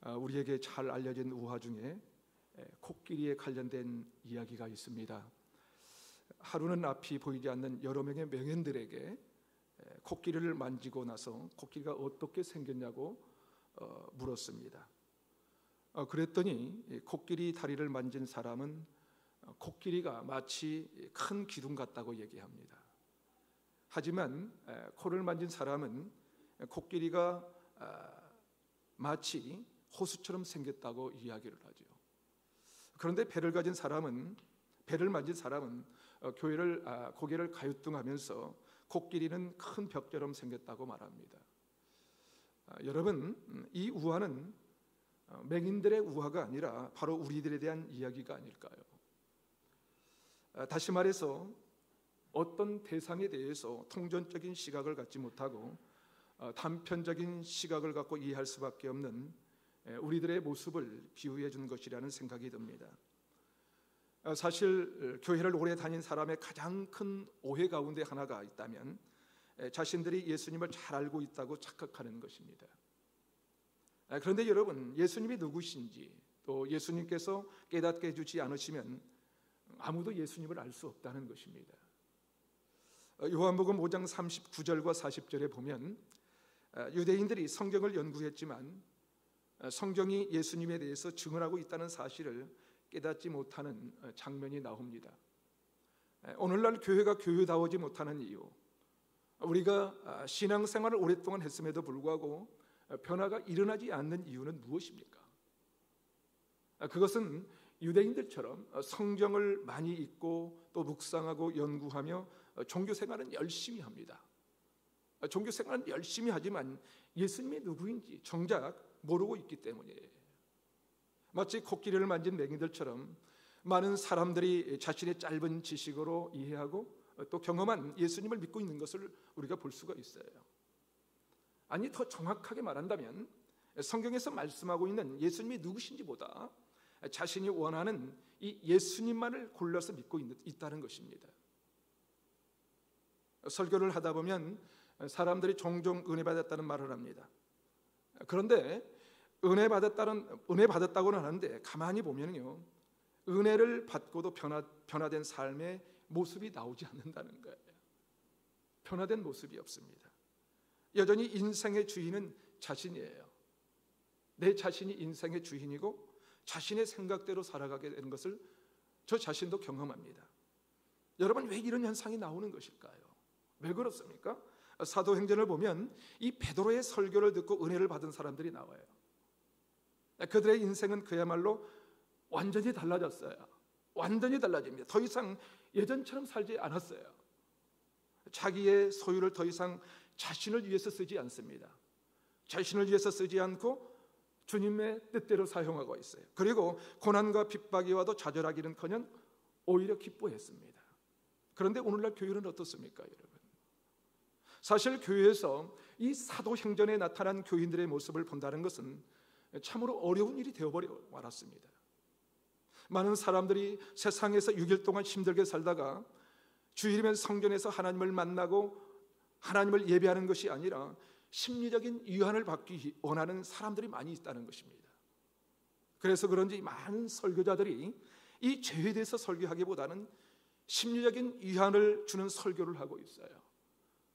우리에게 잘 알려진 우화 중에 코끼리에 관련된 이야기가 있습니다. 하루는 앞이 보이지 않는 여러 명의 명인들에게 코끼리를 만지고 나서 코끼리가 어떻게 생겼냐고 물었습니다. 그랬더니 코끼리 다리를 만진 사람은 코끼리가 마치 큰 기둥 같다고 얘기합니다. 하지만 코를 만진 사람은 코끼리가 마치 호수처럼 생겼다고 이야기를 하죠. 그런데 배를 만진 사람은 고개를 가유뚱하면서 코끼리는 큰 벽처럼 생겼다고 말합니다. 여러분, 이 우화는 맹인들의 우화가 아니라 바로 우리들에 대한 이야기가 아닐까요? 다시 말해서 어떤 대상에 대해서 통전적인 시각을 갖지 못하고 단편적인 시각을 갖고 이해할 수밖에 없는 우리들의 모습을 비유해 준 것이라는 생각이 듭니다. 사실 교회를 오래 다닌 사람의 가장 큰 오해 가운데 하나가 있다면 자신들이 예수님을 잘 알고 있다고 착각하는 것입니다. 그런데 여러분, 예수님이 누구신지 또 예수님께서 깨닫게 해주지 않으시면 아무도 예수님을 알 수 없다는 것입니다. 요한복음 5장 39절과 40절에 보면 유대인들이 성경을 연구했지만 성경이 예수님에 대해서 증언하고 있다는 사실을 깨닫지 못하는 장면이 나옵니다. 오늘날 교회가 교회다워지 못하는 이유, 우리가 신앙생활을 오랫동안 했음에도 불구하고 변화가 일어나지 않는 이유는 무엇입니까? 그것은 유대인들처럼 성경을 많이 읽고 또 묵상하고 연구하며 종교생활은 열심히 합니다. 종교생활은 열심히 하지만 예수님이 누구인지 정작 모르고 있기 때문이에요. 마치 코끼리를 만진 맹인들처럼 많은 사람들이 자신의 짧은 지식으로 이해하고 또 경험한 예수님을 믿고 있는 것을 우리가 볼 수가 있어요. 아니, 더 정확하게 말한다면 성경에서 말씀하고 있는 예수님이 누구신지보다 자신이 원하는 이 예수님만을 골라서 믿고 있다는 것입니다. 설교를 하다 보면 사람들이 종종 은혜 받았다는 말을 합니다. 그런데 은혜 받았다고는 하는데 가만히 보면요, 은혜를 받고도 변화된 삶의 모습이 나오지 않는다는 거예요. 변화된 모습이 없습니다. 여전히 인생의 주인은 자신이에요. 내 자신이 인생의 주인이고 자신의 생각대로 살아가게 되는 것을 저 자신도 경험합니다. 여러분, 왜 이런 현상이 나오는 것일까요? 왜 그렇습니까? 사도행전을 보면 이 베드로의 설교를 듣고 은혜를 받은 사람들이 나와요. 그들의 인생은 그야말로 완전히 달라졌어요. 완전히 달라집니다. 더 이상 예전처럼 살지 않았어요. 자기의 소유를 더 이상 자신을 위해서 쓰지 않습니다. 자신을 위해서 쓰지 않고 주님의 뜻대로 사용하고 있어요. 그리고 고난과 핍박이 와도 좌절하기는커녕 오히려 기뻐했습니다. 그런데 오늘날 교회는 어떻습니까, 여러분? 사실 교회에서 이 사도행전에 나타난 교인들의 모습을 본다는 것은 참으로 어려운 일이 되어버려 말았습니다. 많은 사람들이 세상에서 6일 동안 힘들게 살다가 주일이면 성전에서 하나님을 만나고 하나님을 예배하는 것이 아니라 심리적인 위안을 받기 원하는 사람들이 많이 있다는 것입니다. 그래서 그런지 많은 설교자들이 이 죄에 대해서 설교하기보다는 심리적인 위안을 주는 설교를 하고 있어요.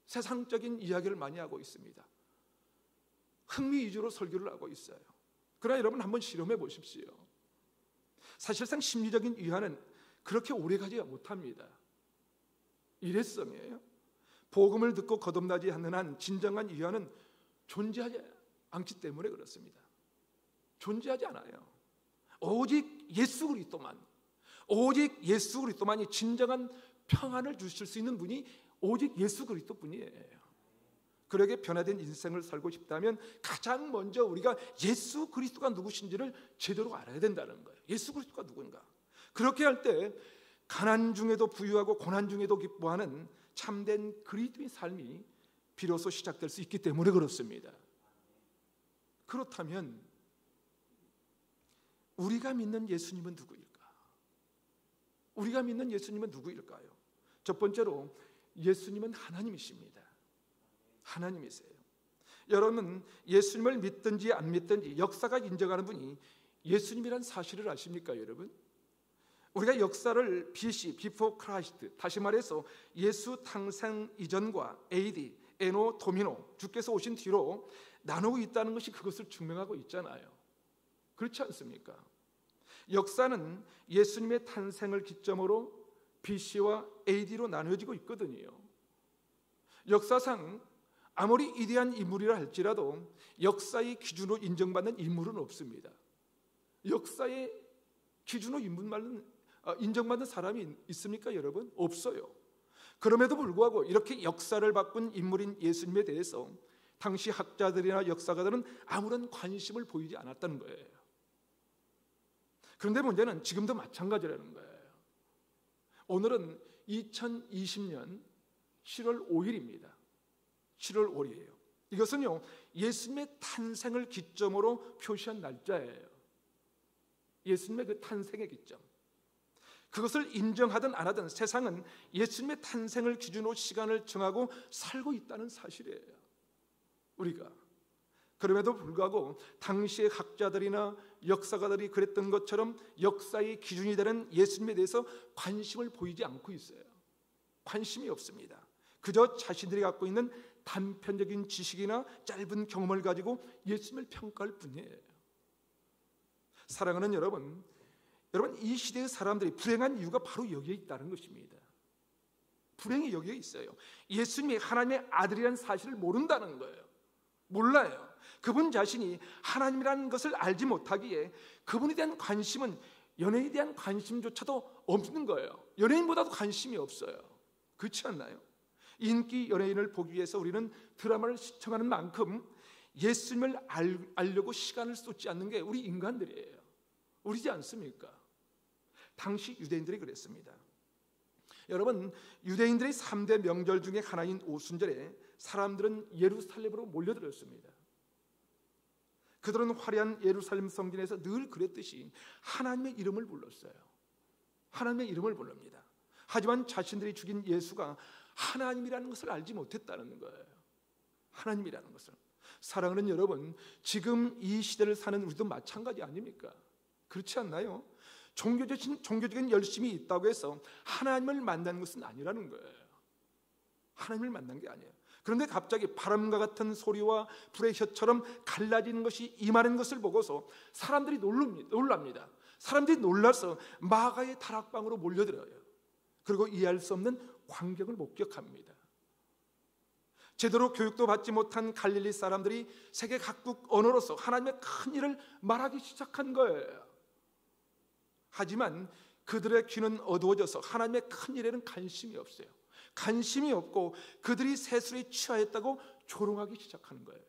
세상적인 이야기를 많이 하고 있습니다. 흥미 위주로 설교를 하고 있어요. 그러나 여러분, 한번 실험해 보십시오. 사실상 심리적인 위안은 그렇게 오래가지 못합니다. 일회성이에요. 복음을 듣고 거듭나지 않는 한 진정한 위안은 존재하지 않기 때문에 그렇습니다. 존재하지 않아요. 오직 예수 그리스도만이 진정한 평안을 주실 수 있는 분이 오직 예수 그리스도뿐이에요. 그러게 변화된 인생을 살고 싶다면 가장 먼저 우리가 예수 그리스도가 누구신지를 제대로 알아야 된다는 거예요. 예수 그리스도가 누군가. 그렇게 할 때 가난 중에도 부유하고 고난 중에도 기뻐하는 참된 그리스도의 삶이 비로소 시작될 수 있기 때문에 그렇습니다. 그렇다면 우리가 믿는 예수님은 누구일까? 우리가 믿는 예수님은 누구일까요? 첫 번째로 예수님은 하나님이십니다. 하나님이세요. 여러분은 예수님을 믿든지 안 믿든지 역사가 인정하는 분이 예수님이란 사실을 아십니까, 여러분? 우리가 역사를 BC, Before Christ, 다시 말해서 예수 탄생 이전과 AD, 에노 도미노, 주께서 오신 뒤로 나누고 있다는 것이 그것을 증명하고 있잖아요. 그렇지 않습니까? 역사는 예수님의 탄생을 기점으로 BC와 AD로 나누어지고 있거든요. 역사상 아무리 위대한 인물이라 할지라도 역사의 기준으로 인정받는 인물은 없습니다. 역사의 기준으로 인정받는 사람이 있습니까, 여러분? 없어요. 그럼에도 불구하고 이렇게 역사를 바꾼 인물인 예수님에 대해서 당시 학자들이나 역사가들은 아무런 관심을 보이지 않았다는 거예요. 그런데 문제는 지금도 마찬가지라는 거예요. 오늘은 2020년 7월 5일입니다. 7월 5일이에요. 이것은요, 예수님의 탄생을 기점으로 표시한 날짜예요. 예수님의 그 탄생의 기점. 그것을 인정하든 안 하든 세상은 예수님의 탄생을 기준으로 시간을 정하고 살고 있다는 사실이에요. 우리가. 그럼에도 불구하고 당시의 학자들이나 역사가들이 그랬던 것처럼 역사의 기준이 되는 예수님에 대해서 관심을 보이지 않고 있어요. 관심이 없습니다. 그저 자신들이 갖고 있는 단편적인 지식이나 짧은 경험을 가지고 예수님을 평가할 뿐이에요. 사랑하는 여러분, 이 시대의 사람들이 불행한 이유가 바로 여기에 있다는 것입니다. 불행이 여기에 있어요. 예수님이 하나님의 아들이라는 사실을 모른다는 거예요. 몰라요. 그분 자신이 하나님이라는 것을 알지 못하기에 그분에 대한 관심은 연예인에 대한 관심조차도 없는 거예요. 연예인보다도 관심이 없어요. 그렇지 않나요? 인기 연예인을 보기 위해서 우리는 드라마를 시청하는 만큼 예수님을 알려고 시간을 쏟지 않는 게 우리 인간들이에요. 우리지 않습니까? 당시 유대인들이 그랬습니다. 여러분, 유대인들의 3대 명절 중에 하나인 오순절에 사람들은 예루살렘으로 몰려들었습니다. 그들은 화려한 예루살렘 성전에서 늘 그랬듯이 하나님의 이름을 불렀어요. 하나님의 이름을 부릅니다. 하지만 자신들이 죽인 예수가 하나님이라는 것을 알지 못했다는 거예요. 하나님이라는 것을. 사랑하는 여러분, 지금 이 시대를 사는 우리도 마찬가지 아닙니까? 그렇지 않나요? 종교적인 열심이 있다고 해서 하나님을 만나는 것은 아니라는 거예요. 하나님을 만난 게 아니에요. 그런데 갑자기 바람과 같은 소리와 불의 혀처럼 갈라지는 것이 임하는 것을 보고서 사람들이 놀랍니다. 사람들이 놀라서 마가의 다락방으로 몰려들어요. 그리고 이해할 수 없는 광경을 목격합니다. 제대로 교육도 받지 못한 갈릴리 사람들이 세계 각국 언어로서 하나님의 큰 일을 말하기 시작한 거예요. 하지만 그들의 귀는 어두워져서 하나님의 큰 일에는 관심이 없어요. 관심이 없고 그들이 세술에 취하였다고 조롱하기 시작하는 거예요.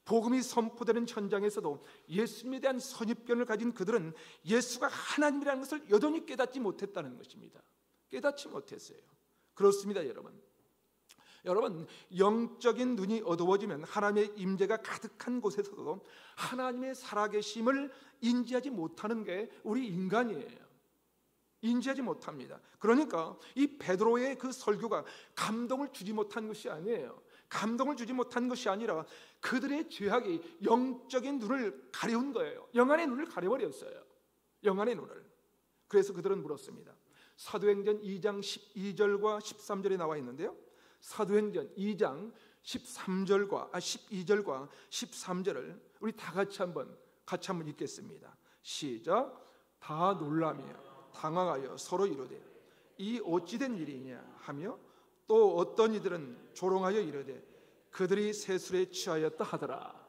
복음이 선포되는 현장에서도 예수님에 대한 선입견을 가진 그들은 예수가 하나님이라는 것을 여전히 깨닫지 못했다는 것입니다. 깨닫지 못했어요. 그렇습니다, 여러분. 영적인 눈이 어두워지면 하나님의 임재가 가득한 곳에서도 하나님의 살아계심을 인지하지 못하는 게 우리 인간이에요. 인지하지 못합니다. 그러니까 이 베드로의 그 설교가 감동을 주지 못한 것이 아니에요. 감동을 주지 못한 것이 아니라 그들의 죄악이 영적인 눈을 가려운 거예요. 영안의 눈을 가려버렸어요. 영안의 눈을. 그래서 그들은 물었습니다. 사도행전 2장 12절과 13절에 나와 있는데요. 사도행전 2장 12절과 13절을 우리 다 같이 한번 읽겠습니다. 시작. 다 놀라며 당황하여 서로 이르되 이 어찌된 일이냐 하며 또 어떤 이들은 조롱하여 이르되 그들이 세술에 취하였다 하더라.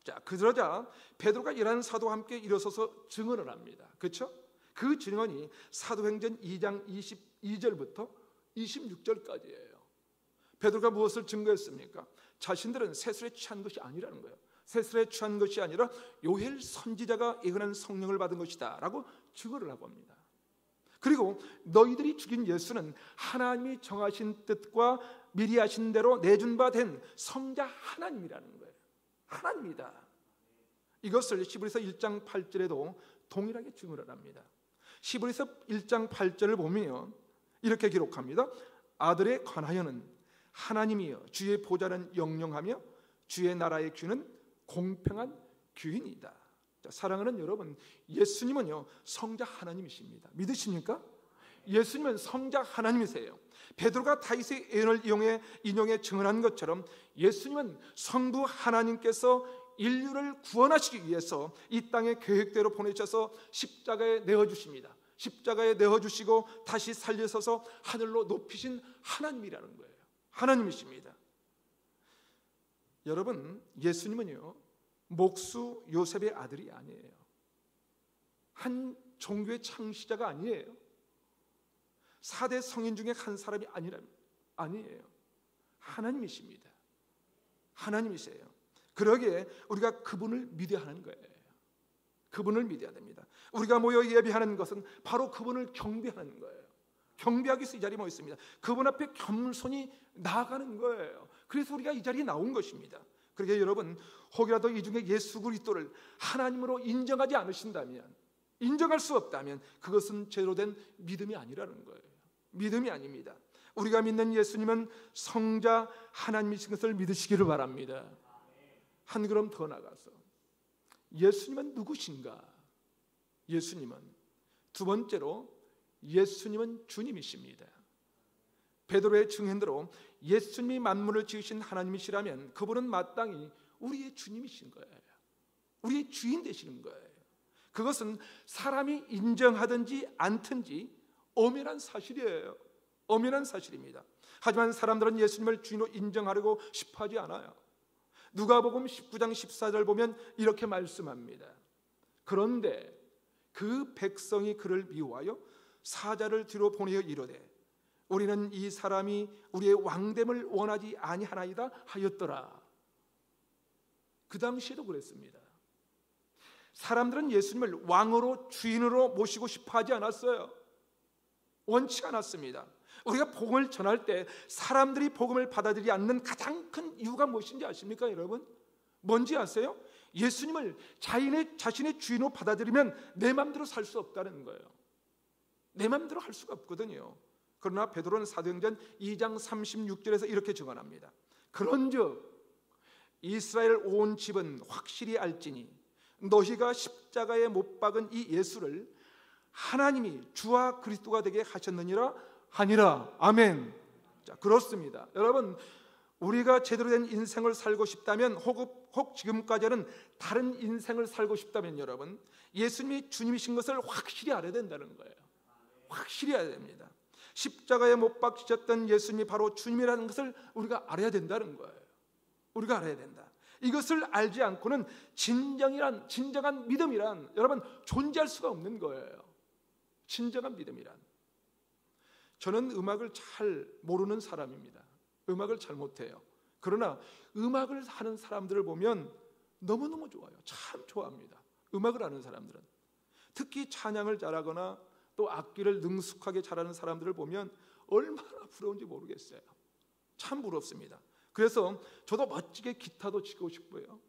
자, 그러자 베드로가 일하는 사도와 함께 일어서서 증언을 합니다. 그렇죠? 그 증언이 사도행전 2장 22절부터 26절까지예요. 베드로가 무엇을 증거했습니까? 자신들은 세술에 취한 것이 아니라는 거예요. 세술에 취한 것이 아니라 요엘 선지자가 예언한 성령을 받은 것이다 라고 증거를 하고 합니다. 그리고 너희들이 죽인 예수는 하나님이 정하신 뜻과 미리 하신 대로 내준 바 된 성자 하나님이라는 거예요. 하나님이다. 이것을 히브리서 1장 8절에도 동일하게 증언을 합니다. 히브리서 1장 8절을 보면 이렇게 기록합니다. 아들에 관하여는 하나님이여 주의 보좌는 영영하며 주의 나라의 귀는 공평한 귀인이다. 자, 사랑하는 여러분, 예수님은요 성자 하나님이십니다. 믿으십니까? 예수님은 성자 하나님이세요. 베드로가 다윗의 예언을 인용해 증언한 것처럼 예수님은 성부 하나님께서 인류를 구원하시기 위해서 이 땅에 계획대로 보내셔서 십자가에 내어주십니다. 십자가에 내어주시고 다시 살려서서 하늘로 높이신 하나님이라는 거예요. 하나님이십니다. 여러분, 예수님은요 목수 요셉의 아들이 아니에요. 한 종교의 창시자가 아니에요. 4대 성인 중에 한 사람이 아니에요. 하나님이십니다. 하나님이세요. 그러기에 우리가 그분을 믿어야 하는 거예요. 그분을 믿어야 됩니다. 우리가 모여 예배하는 것은 바로 그분을 경배하는 거예요. 경배하기 위해서 이 자리에 모여 있습니다. 그분 앞에 겸손히 나아가는 거예요. 그래서 우리가 이 자리에 나온 것입니다. 그러기에 여러분, 혹이라도 이 중에 예수 그리스도를 하나님으로 인정하지 않으신다면, 인정할 수 없다면 그것은 제대로 된 믿음이 아니라는 거예요. 믿음이 아닙니다. 우리가 믿는 예수님은 성자 하나님이신 것을 믿으시기를 바랍니다. 한 걸음 더 나가서 예수님은 누구신가? 예수님은 두 번째로 예수님은 주님이십니다. 베드로의 증언대로 예수님이 만물을 지으신 하나님이시라면 그분은 마땅히 우리의 주님이신 거예요. 우리의 주인 되시는 거예요. 그것은 사람이 인정하든지 않든지 엄연한 사실이에요. 엄연한 사실입니다. 하지만 사람들은 예수님을 주인으로 인정하려고 싶어하지 않아요. 누가복음 19장 14절 보면 이렇게 말씀합니다. 그런데 그 백성이 그를 미워하여 사자를 뒤로 보내어 이르되 우리는 이 사람이 우리의 왕됨을 원하지 아니하나이다 하였더라. 그 당시에도 그랬습니다. 사람들은 예수님을 왕으로 주인으로 모시고 싶어하지 않았어요. 원치 않았습니다. 우리가 복음을 전할 때 사람들이 복음을 받아들이지 않는 가장 큰 이유가 무엇인지 아십니까, 여러분? 뭔지 아세요? 예수님을 자신의 주인으로 받아들이면 내 마음대로 살 수 없다는 거예요. 내 마음대로 할 수가 없거든요. 그러나 베드로는 사도행전 2장 36절에서 이렇게 증언합니다. 그런즉 이스라엘 온 집은 확실히 알지니 너희가 십자가에 못 박은 이 예수를 하나님이 주와 그리스도가 되게 하셨느니라 하니라. 아멘. 자, 그렇습니다. 여러분, 우리가 제대로 된 인생을 살고 싶다면 혹 지금까지는 다른 인생을 살고 싶다면 여러분, 예수님이 주님이신 것을 확실히 알아야 된다는 거예요. 확실히 알아야 됩니다. 십자가에 못 박히셨던 예수님이 바로 주님이라는 것을 우리가 알아야 된다는 거예요. 우리가 알아야 된다. 이것을 알지 않고는 진정한 믿음이란 여러분 존재할 수가 없는 거예요. 진정한 믿음이란. 저는 음악을 잘 모르는 사람입니다. 음악을 잘 못해요. 그러나 음악을 하는 사람들을 보면 너무너무 좋아요. 참 좋아합니다. 음악을 하는 사람들은. 특히 찬양을 잘하거나 또 악기를 능숙하게 잘하는 사람들을 보면 얼마나 부러운지 모르겠어요. 참 부럽습니다. 그래서 저도 멋지게 기타도 치고 싶고요.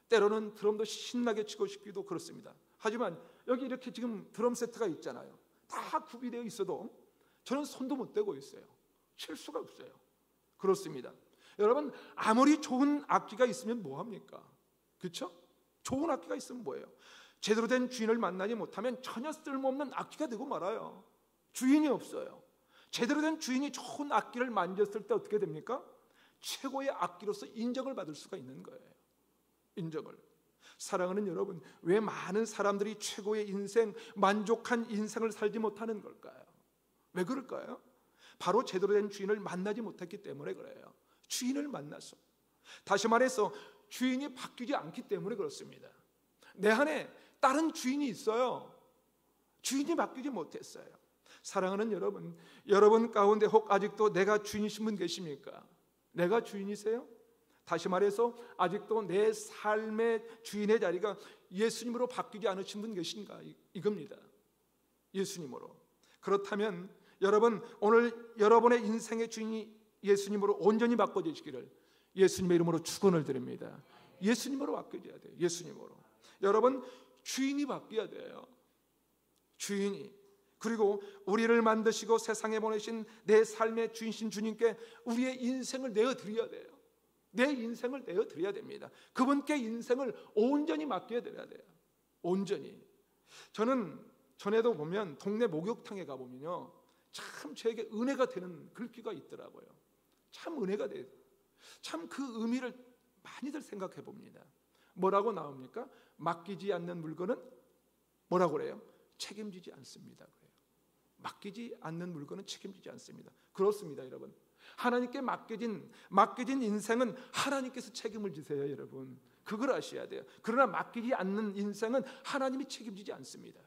때로는 드럼도 신나게 치고 싶기도 그렇습니다. 하지만 여기 이렇게 지금 드럼 세트가 있잖아요. 다 구비되어 있어도 저는 손도 못 대고 있어요. 칠 수가 없어요. 그렇습니다. 여러분, 아무리 좋은 악기가 있으면 뭐합니까? 그렇죠? 좋은 악기가 있으면 뭐예요? 제대로 된 주인을 만나지 못하면 전혀 쓸모없는 악기가 되고 말아요. 주인이 없어요. 제대로 된 주인이 좋은 악기를 만졌을 때 어떻게 됩니까? 최고의 악기로서 인정을 받을 수가 있는 거예요. 인정을. 사랑하는 여러분, 왜 많은 사람들이 최고의 인생, 만족한 인생을 살지 못하는 걸까요? 왜 그럴까요? 바로 제대로 된 주인을 만나지 못했기 때문에 그래요. 주인을 만나서, 다시 말해서 주인이 바뀌지 않기 때문에 그렇습니다. 내 안에 다른 주인이 있어요. 주인이 바뀌지 못했어요. 사랑하는 여러분, 여러분 가운데 혹 아직도 내가 주인이신 분 계십니까? 내가 주인이세요? 다시 말해서 아직도 내 삶의 주인의 자리가 예수님으로 바뀌지 않으신 분 계신가? 이겁니다. 예수님으로. 그렇다면 여러분, 오늘 여러분의 인생의 주인이 예수님으로 온전히 바꿔지시기를 예수님의 이름으로 축원을 드립니다. 예수님으로 바뀌어야 돼요. 예수님으로. 여러분, 주인이 바뀌어야 돼요. 주인이. 그리고 우리를 만드시고 세상에 보내신 내 삶의 주인신 주님께 우리의 인생을 내어드려야 돼요. 내 인생을 내어드려야 됩니다. 그분께 인생을 온전히 맡겨드려야 돼요. 온전히. 저는 전에도 보면 동네 목욕탕에 가보면요, 참 저에게 은혜가 되는 글귀가 있더라고요. 참 은혜가 돼요. 참 그 의미를 많이들 생각해 봅니다. 뭐라고 나옵니까? 맡기지 않는 물건은 뭐라고 그래요? 책임지지 않습니다. 그래요. 맡기지 않는 물건은 책임지지 않습니다. 그렇습니다, 여러분. 하나님께 맡겨진 인생은 하나님께서 책임을 지세요, 여러분. 그걸 아셔야 돼요. 그러나 맡기지 않는 인생은 하나님이 책임지지 않습니다.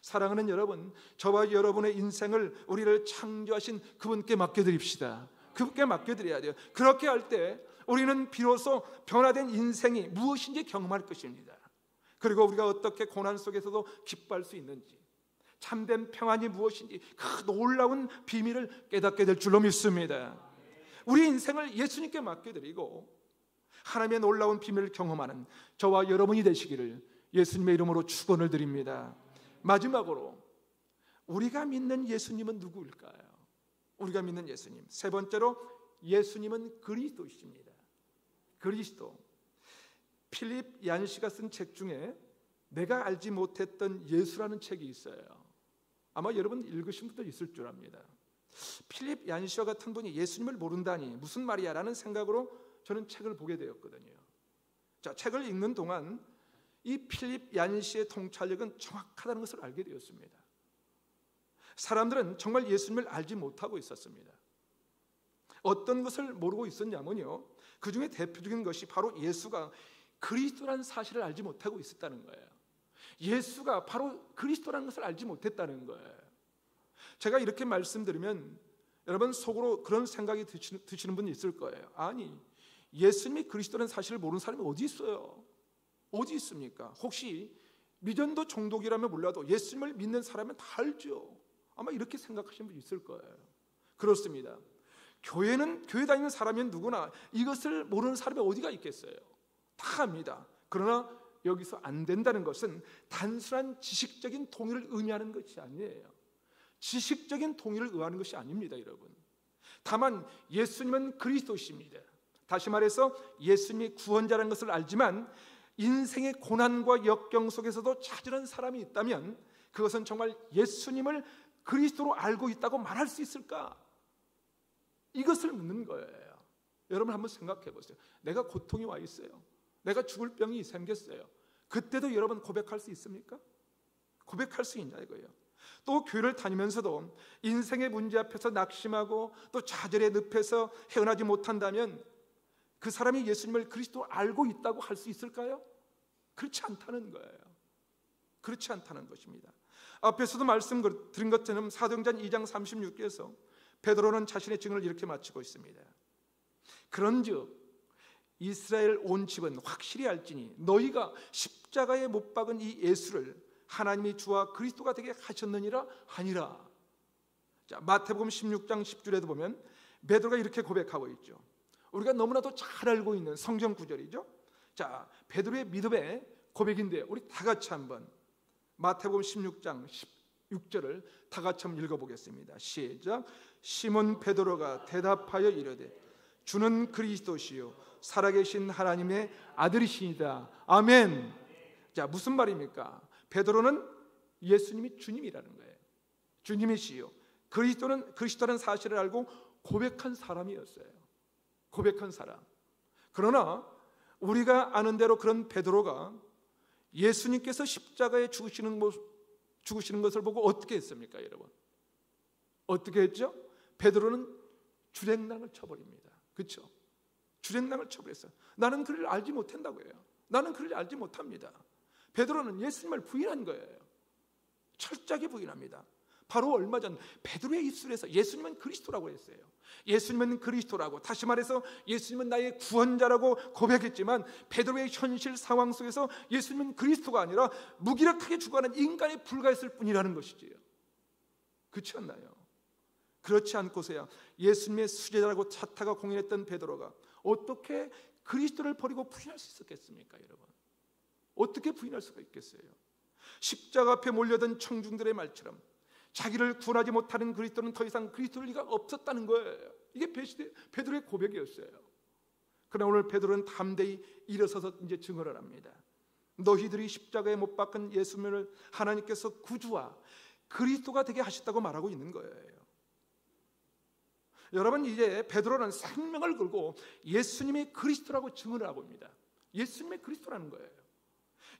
사랑하는 여러분, 저와 여러분의 인생을 우리를 창조하신 그분께 맡겨드립시다. 그분께 맡겨드려야 돼요. 그렇게 할 때 우리는 비로소 변화된 인생이 무엇인지 경험할 것입니다. 그리고 우리가 어떻게 고난 속에서도 기뻐할 수 있는지, 참된 평안이 무엇인지 그 놀라운 비밀을 깨닫게 될 줄로 믿습니다. 우리 인생을 예수님께 맡겨드리고 하나님의 놀라운 비밀을 경험하는 저와 여러분이 되시기를 예수님의 이름으로 축원을 드립니다. 마지막으로 우리가 믿는 예수님은 누구일까요? 우리가 믿는 예수님, 세 번째로 예수님은 그리스도이십니다. 그리스도. 필립 얀시가 쓴 책 중에 내가 알지 못했던 예수라는 책이 있어요. 아마 여러분 읽으신 분도 있을 줄 압니다. 필립 얀시와 같은 분이 예수님을 모른다니 무슨 말이야 라는 생각으로 저는 책을 보게 되었거든요. 자, 책을 읽는 동안 이 필립 얀시의 통찰력은 정확하다는 것을 알게 되었습니다. 사람들은 정말 예수님을 알지 못하고 있었습니다. 어떤 것을 모르고 있었냐면요, 그 중에 대표적인 것이 바로 예수가 그리스도라는 사실을 알지 못하고 있었다는 거예요. 예수가 바로 그리스도라는 것을 알지 못했다는 거예요. 제가 이렇게 말씀드리면 여러분 속으로 그런 생각이 드시는 분이 있을 거예요. 아니, 예수님이 그리스도라는 사실을 모르는 사람이 어디 있어요? 어디 있습니까? 혹시 미전도 종독이라면 몰라도 예수님을 믿는 사람은 다 알죠. 아마 이렇게 생각하시는 분이 있을 거예요. 그렇습니다. 교회 다니는 사람은 누구나 이것을 모르는 사람이 어디가 있겠어요? 다 압니다. 그러나 여기서 안 된다는 것은 단순한 지식적인 동의를 의미하는 것이 아니에요. 지식적인 동의를 의하는 것이 아닙니다, 여러분. 다만 예수님은 그리스도이십니다. 다시 말해서 예수님이 구원자라는 것을 알지만 인생의 고난과 역경 속에서도 찾으는 사람이 있다면 그것은 정말 예수님을 그리스도로 알고 있다고 말할 수 있을까? 이것을 묻는 거예요. 여러분 한번 생각해 보세요. 내가 고통이 와 있어요. 내가 죽을 병이 생겼어요. 그때도 여러분 고백할 수 있습니까? 고백할 수 있냐 이거예요. 또 교회를 다니면서도 인생의 문제 앞에서 낙심하고 또 좌절의 늪에서 헤어나지 못한다면 그 사람이 예수님을 그리스도로 알고 있다고 할 수 있을까요? 그렇지 않다는 거예요. 그렇지 않다는 것입니다. 앞에서도 말씀드린 것처럼 사도행전 2장 36절에서 베드로는 자신의 증언을 이렇게 마치고 있습니다. 그런즉 이스라엘 온 집은 확실히 알지니 너희가 십자가에 못 박은 이 예수를 하나님이 주와 그리스도가 되게 하셨느니라 하니라. 자, 마태복음 16장 10절에도 보면 베드로가 이렇게 고백하고 있죠. 우리가 너무나도 잘 알고 있는 성경 구절이죠. 자, 베드로의 믿음의 고백인데 우리 다 같이 한번 마태복음 16장 16절을 다 같이 한번 읽어보겠습니다. 시작. 시몬 베드로가 대답하여 이르되 주는 그리스도시요 살아계신 하나님의 아들이시니라. 아멘. 자, 무슨 말입니까? 베드로는 예수님이 주님이라는 거예요. 주님이시요 그리스도라는 사실을 알고 고백한 사람이었어요. 고백한 사람. 그러나 우리가 아는 대로 그런 베드로가 예수님께서 십자가에 죽으시는 것을 보고 어떻게 했습니까, 여러분? 어떻게 했죠? 베드로는 주랭랑을 쳐버립니다. 그렇죠? 주랭랑을 쳐버렸어요. 나는 그를 알지 못한다고 해요. 나는 그를 알지 못합니다. 베드로는 예수님을 부인한 거예요. 철저하게 부인합니다. 바로 얼마 전 베드로의 입술에서 예수님은 그리스도라고 했어요. 예수님은 그리스도라고, 다시 말해서 예수님은 나의 구원자라고 고백했지만 베드로의 현실 상황 속에서 예수님은 그리스도가 아니라 무기력하게 죽어가는 인간에 불과했을 뿐이라는 것이지요. 그렇지 않나요? 그렇지 않고서야 예수님의 수제자라고 차타가 공인했던 베드로가 어떻게 그리스도를 버리고 부인할 수 있었겠습니까, 여러분? 어떻게 부인할 수가 있겠어요? 십자가 앞에 몰려든 청중들의 말처럼 자기를 구원하지 못하는 그리스도는 더 이상 그리스도일 리가 없었다는 거예요. 이게 베드로의 고백이었어요. 그러나 오늘 베드로는 담대히 일어서서 이제 증언을 합니다. 너희들이 십자가에 못 박은 예수님을 하나님께서 구주와 그리스도가 되게 하셨다고 말하고 있는 거예요. 여러분, 이제 베드로는 생명을 걸고 예수님이 그리스도라고 증언을 하고 있습니다. 예수님이 그리스도라는 거예요.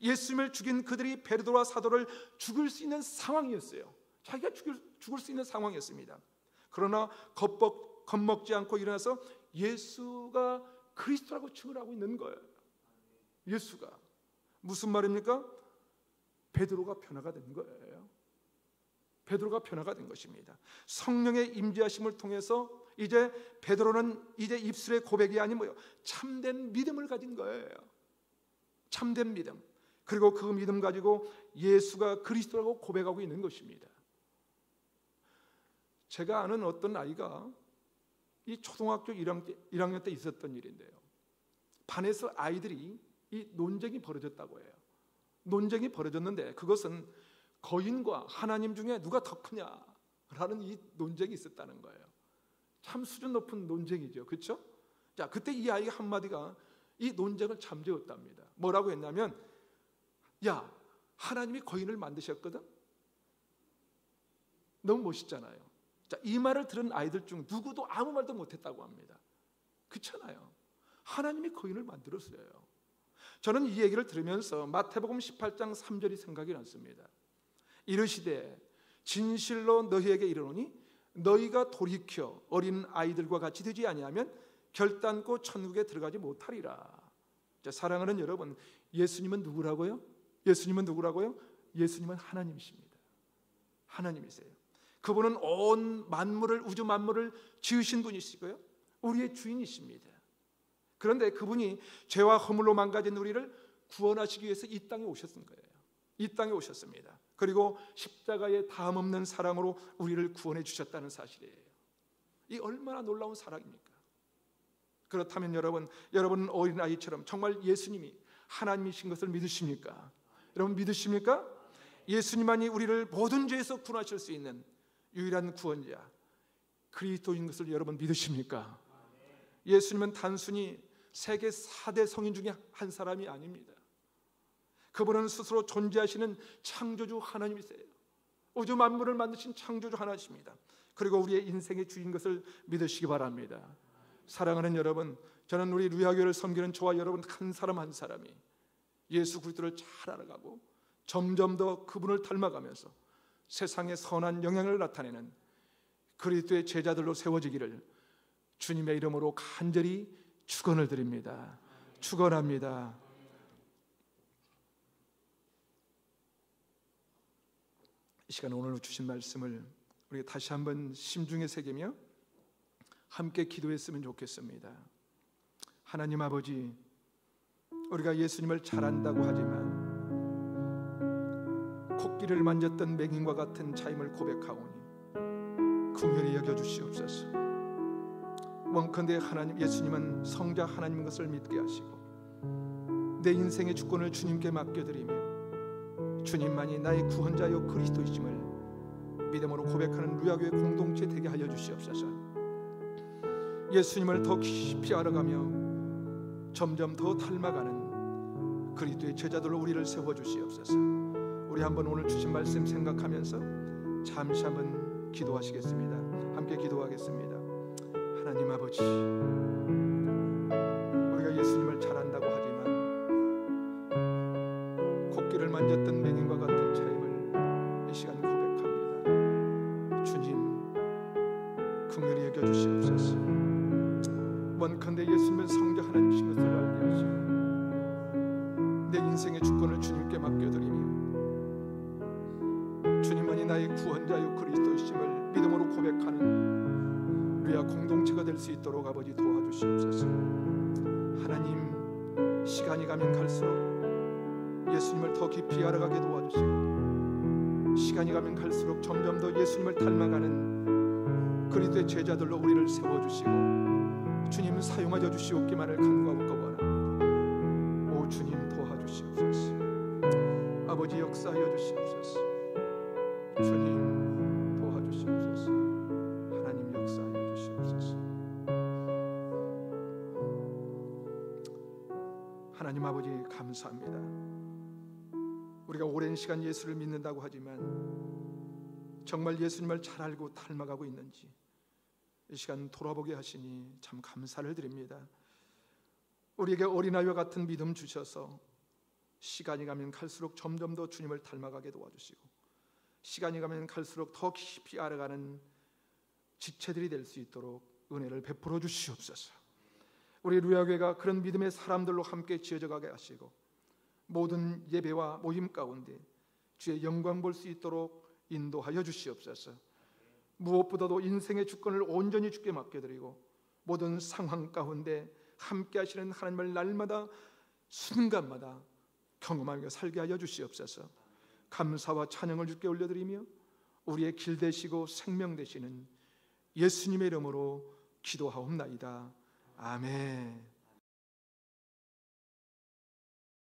예수님을 죽인 그들이 베드로와 사도를 죽일 수 있는 상황이었어요. 자기가 죽을 수 있는 상황이었습니다. 그러나 겁먹지 않고 일어나서 예수가 그리스도라고 증언하고 있는 거예요. 예수가 무슨 말입니까? 베드로가 변화가 된 거예요. 베드로가 변화가 된 것입니다. 성령의 임재하심을 통해서 이제 베드로는 이제 입술의 고백이 아니고요, 참된 믿음을 가진 거예요. 참된 믿음. 그리고 그 믿음 가지고 예수가 그리스도라고 고백하고 있는 것입니다. 제가 아는 어떤 아이가 이 초등학교 1학년 때 있었던 일인데요, 반에서 아이들이 이 논쟁이 벌어졌다고 해요. 논쟁이 벌어졌는데 그것은 거인과 하나님 중에 누가 더 크냐라는 이 논쟁이 있었다는 거예요. 참 수준 높은 논쟁이죠, 그렇죠? 자, 그때 이 아이가 한마디가 이 논쟁을 잠재웠답니다. 뭐라고 했냐면, 야, 하나님이 거인을 만드셨거든? 너무 멋있잖아요. 자, 이 말을 들은 아이들 중 누구도 아무 말도 못했다고 합니다. 그렇잖아요. 하나님이 거인을 만들었어요. 저는 이 얘기를 들으면서 마태복음 18장 3절이 생각이 났습니다. 이르시되 진실로 너희에게 이르노니 너희가 돌이켜 어린 아이들과 같이 되지 아니하면 결단코 천국에 들어가지 못하리라. 자, 사랑하는 여러분, 예수님은 누구라고요? 예수님은 누구라고요? 예수님은 하나님이십니다. 하나님이세요. 그분은 온 만물을, 우주 만물을 지으신 분이시고요, 우리의 주인이십니다. 그런데 그분이 죄와 허물로 망가진 우리를 구원하시기 위해서 이 땅에 오셨던 거예요. 이 땅에 오셨습니다. 그리고 십자가의 다함없는 사랑으로 우리를 구원해 주셨다는 사실이에요. 이 얼마나 놀라운 사랑입니까? 그렇다면 여러분은 어린아이처럼 정말 예수님이 하나님이신 것을 믿으십니까? 여러분 믿으십니까? 예수님만이 우리를 모든 죄에서 구원하실 수 있는 유일한 구원자 그리스도인 것을 여러분 믿으십니까? 예수님은 단순히 세계 4대 성인 중에 한 사람이 아닙니다. 그분은 스스로 존재하시는 창조주 하나님이세요. 우주 만물을 만드신 창조주 하나님이십니다. 그리고 우리의 인생의 주인 것을 믿으시기 바랍니다. 사랑하는 여러분, 저는 우리 루야교회를 섬기는 저와 여러분 한 사람 한 사람이 예수 그리스도를 잘 알아가고 점점 더 그분을 닮아가면서 세상에 선한 영향을 나타내는 그리스도의 제자들로 세워지기를 주님의 이름으로 간절히 축원을 드립니다. 축원합니다. 이 시간 오늘 주신 말씀을 우리가 다시 한번 심중에 새기며 함께 기도했으면 좋겠습니다. 하나님 아버지, 우리가 예수님을 잘 안다고 하지만 코끼리를 만졌던 맹인과 같은 자임을 고백하오니 긍휼히 여겨주시옵소서. 원컨대 하나님, 예수님은 성자 하나님인 것을 믿게 하시고 내 인생의 주권을 주님께 맡겨드리며 주님만이 나의 구원자요 그리스도이심을 믿음으로 고백하는 루야교회 공동체 되게 하여 주시옵소서. 예수님을 더 깊이 알아가며 점점 더 닮아가는 그리스도의 제자들로 우리를 세워주시옵소서. 우리 한번 오늘 주신 말씀 생각하면서 잠시 한번 기도하시겠습니다. 함께 기도하겠습니다. 하나님 아버지, 우리가 예수님을 잘 안다고 하지만 코끼리를 만졌던 맹인과 같은 자임을 이 시간 고백합니다. 주님, 긍휼히 여겨주시옵소서. 원컨대 예수님은 성자 하나님이신 것을 알게 하시고 내 인생의 주권을 주님께 맡겨드리며 주님만이 나의 구원자요 그리스도이심을 믿음으로 고백하는 우리와 공동체가 될 수 있도록 아버지 도와주시옵소서. 하나님, 시간이 가면 갈수록 예수님을 더 깊이 알아가게 도와주시고 시간이 가면 갈수록 점점 더 예수님을 닮아가는 그리스도의 제자들로 우리를 세워주시고 주님 사용하여 주시옵기만을 간구하고 거부합니다. 오 주님 도와주시옵소서. 아버지 역사하여 주시옵소서. 주님 하나님 아버지 감사합니다. 우리가 오랜 시간 예수를 믿는다고 하지만 정말 예수님을 잘 알고 닮아가고 있는지 이 시간 돌아보게 하시니 참 감사를 드립니다. 우리에게 어린아이와 같은 믿음 주셔서 시간이 가면 갈수록 점점 더 주님을 닮아가게 도와주시고 시간이 가면 갈수록 더 깊이 알아가는 지체들이 될 수 있도록 은혜를 베풀어 주시옵소서. 우리 루야교회가 그런 믿음의 사람들로 함께 지어져 가게 하시고 모든 예배와 모임 가운데 주의 영광 볼 수 있도록 인도하여 주시옵소서. 무엇보다도 인생의 주권을 온전히 주께 맡겨드리고 모든 상황 가운데 함께 하시는 하나님을 날마다 순간마다 경험하며 살게 하여 주시옵소서. 감사와 찬양을 주께 올려드리며 우리의 길 되시고 생명 되시는 예수님의 이름으로 기도하옵나이다. 아멘.